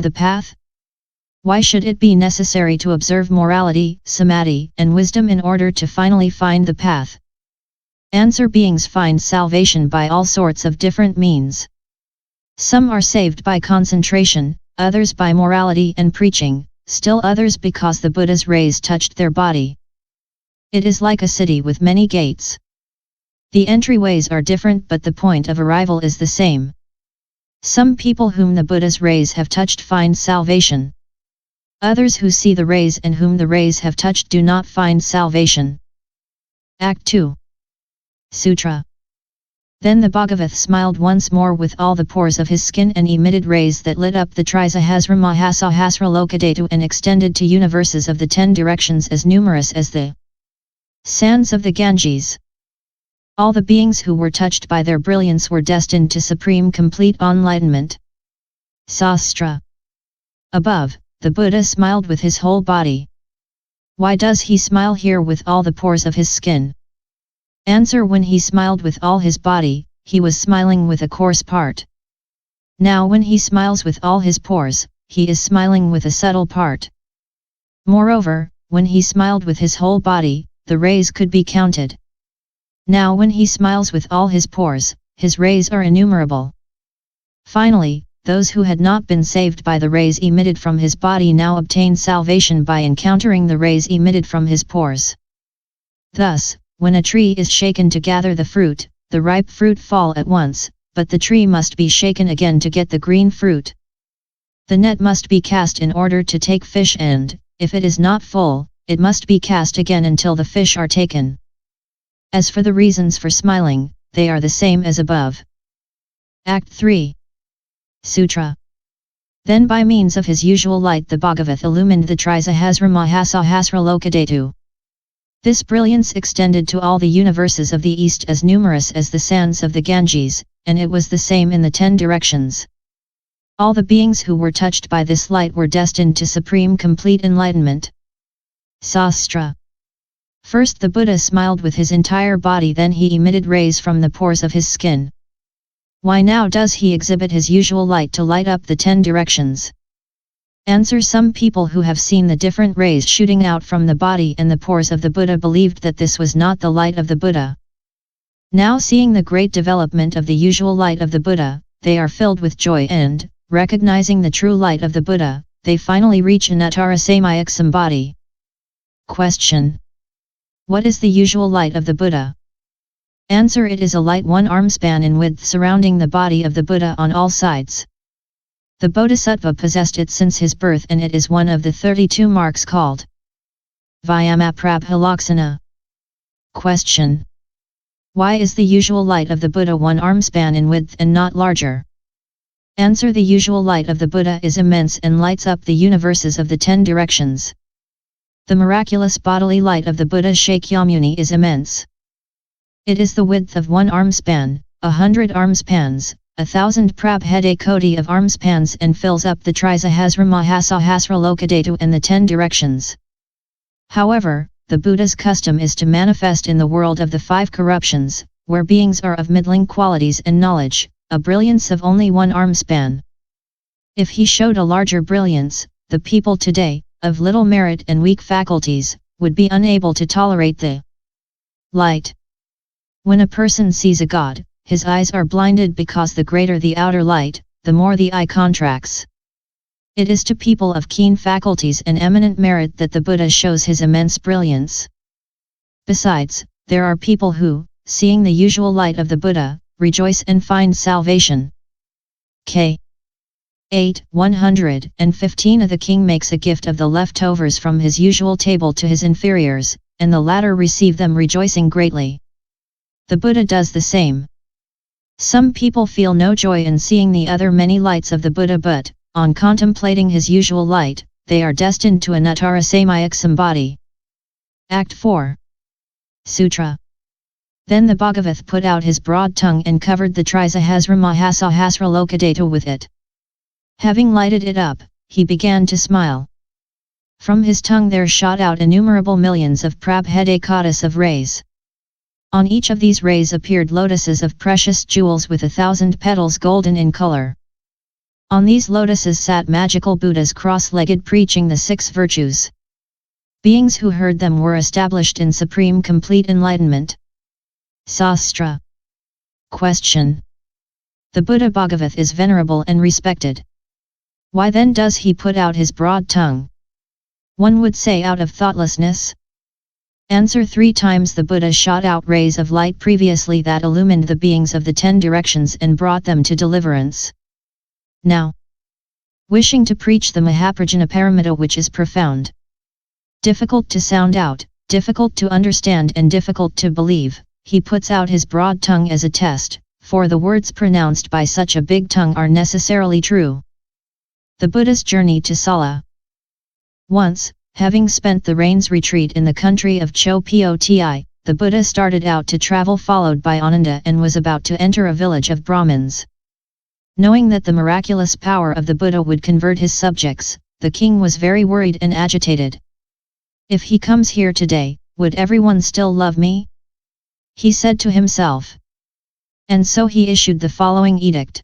The path? Why should it be necessary to observe morality, samadhi, and wisdom in order to finally find the path? Answer: beings find salvation by all sorts of different means. Some are saved by concentration, others by morality and preaching, still others because the Buddha's rays touched their body. It is like a city with many gates. The entryways are different but the point of arrival is the same. Some people whom the Buddha's rays have touched find salvation. Others who see the rays and whom the rays have touched do not find salvation. Act 2. Sutra. Then the Bhagavat smiled once more with all the pores of his skin and emitted rays that lit up the trisahasramahasahasralokadhatu and extended to universes of the 10 directions as numerous as the sands of the Ganges. All the beings who were touched by their brilliance were destined to supreme complete enlightenment. Sastra. Above, the Buddha smiled with his whole body. Why does he smile here with all the pores of his skin? Answer: when he smiled with all his body, he was smiling with a coarse part. Now when he smiles with all his pores, he is smiling with a subtle part. Moreover, when he smiled with his whole body, the rays could be counted. Now when he smiles with all his pores, his rays are innumerable. Finally, those who had not been saved by the rays emitted from his body now obtain salvation by encountering the rays emitted from his pores. Thus, when a tree is shaken to gather the fruit, the ripe fruit fall at once, but the tree must be shaken again to get the green fruit. The net must be cast in order to take fish and, if it is not full, it must be cast again until the fish are taken. As for the reasons for smiling, they are the same as above. Act 3. Sutra. Then by means of his usual light the Bhagavat illumined the trisahasramahasahasralokadhatu. This brilliance extended to all the universes of the east as numerous as the sands of the Ganges, and it was the same in the 10 directions. All the beings who were touched by this light were destined to supreme complete enlightenment. Sastra. First the Buddha smiled with his entire body, then he emitted rays from the pores of his skin. Why now does he exhibit his usual light to light up the 10 directions? Answer: some people who have seen the different rays shooting out from the body and the pores of the Buddha believed that this was not the light of the Buddha. Now seeing the great development of the usual light of the Buddha, they are filled with joy and, recognizing the true light of the Buddha, they finally reach anuttara-samaya samadhi. Question. What is the usual light of the Buddha? Answer: it is a light 1 arm span in width surrounding the body of the Buddha on all sides. The Bodhisattva possessed it since his birth and it is one of the 32 marks called Vyamaprabhalaksana. Question. Why is the usual light of the Buddha 1 arm span in width and not larger? Answer: the usual light of the Buddha is immense and lights up the universes of the 10 directions. The miraculous bodily light of the Buddha Shakyamuni is immense. It is the width of 1 arm span, 100 arm spans, 1,000 prabhedakotis of arm spans and fills up the trisahasramahasahasralokadhatu and the 10 directions. However, the Buddha's custom is to manifest in the world of the 5 corruptions, where beings are of middling qualities and knowledge, a brilliance of only 1 arm span. If he showed a larger brilliance, the people today, of little merit and weak faculties, would be unable to tolerate the light. When a person sees a god, his eyes are blinded because the greater the outer light, the more the eye contracts. It is to people of keen faculties and eminent merit that the Buddha shows his immense brilliance. Besides, there are people who, seeing the usual light of the Buddha, rejoice and find salvation. K. 8:115 The king makes a gift of the leftovers from his usual table to his inferiors, and the latter receive them rejoicing greatly. The Buddha does the same. Some people feel no joy in seeing the other many lights of the Buddha but, on contemplating his usual light, they are destined to anuttara-samaya samadhi. Act 4. Sutra. Then the Bhagavat put out his broad tongue and covered the trisahasramahasahasralokadhatu with it. Having lighted it up, he began to smile. From his tongue there shot out innumerable millions of prabhedakotis of rays. On each of these rays appeared lotuses of precious jewels with 1,000 petals golden in color. On these lotuses sat magical Buddhas cross-legged preaching the 6 virtues. Beings who heard them were established in supreme complete enlightenment. Sastra. Question. The Buddha Bhagavat is venerable and respected. Why then does he put out his broad tongue? One would say out of thoughtlessness. Answer. 3 times the Buddha shot out rays of light previously that illumined the beings of the 10 directions and brought them to deliverance. Now, wishing to preach the mahaprajnaparamita, which is profound, difficult to sound out, difficult to understand and difficult to believe, he puts out his broad tongue as a test, for the words pronounced by such a big tongue are necessarily true. The Buddha's journey to Sala. Once, having spent the rains retreat in the country of Chopoti, the Buddha started out to travel followed by Ananda and was about to enter a village of Brahmins. Knowing that the miraculous power of the Buddha would convert his subjects, the king was very worried and agitated. If he comes here today, would everyone still love me? He said to himself. And so he issued the following edict.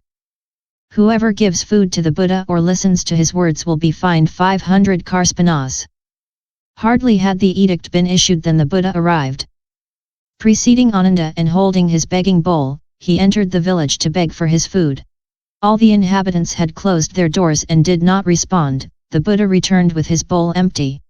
Whoever gives food to the Buddha or listens to his words will be fined 500 karspanas. Hardly had the edict been issued than the Buddha arrived. Preceding Ananda and holding his begging bowl, he entered the village to beg for his food. All the inhabitants had closed their doors and did not respond. The Buddha returned with his bowl empty.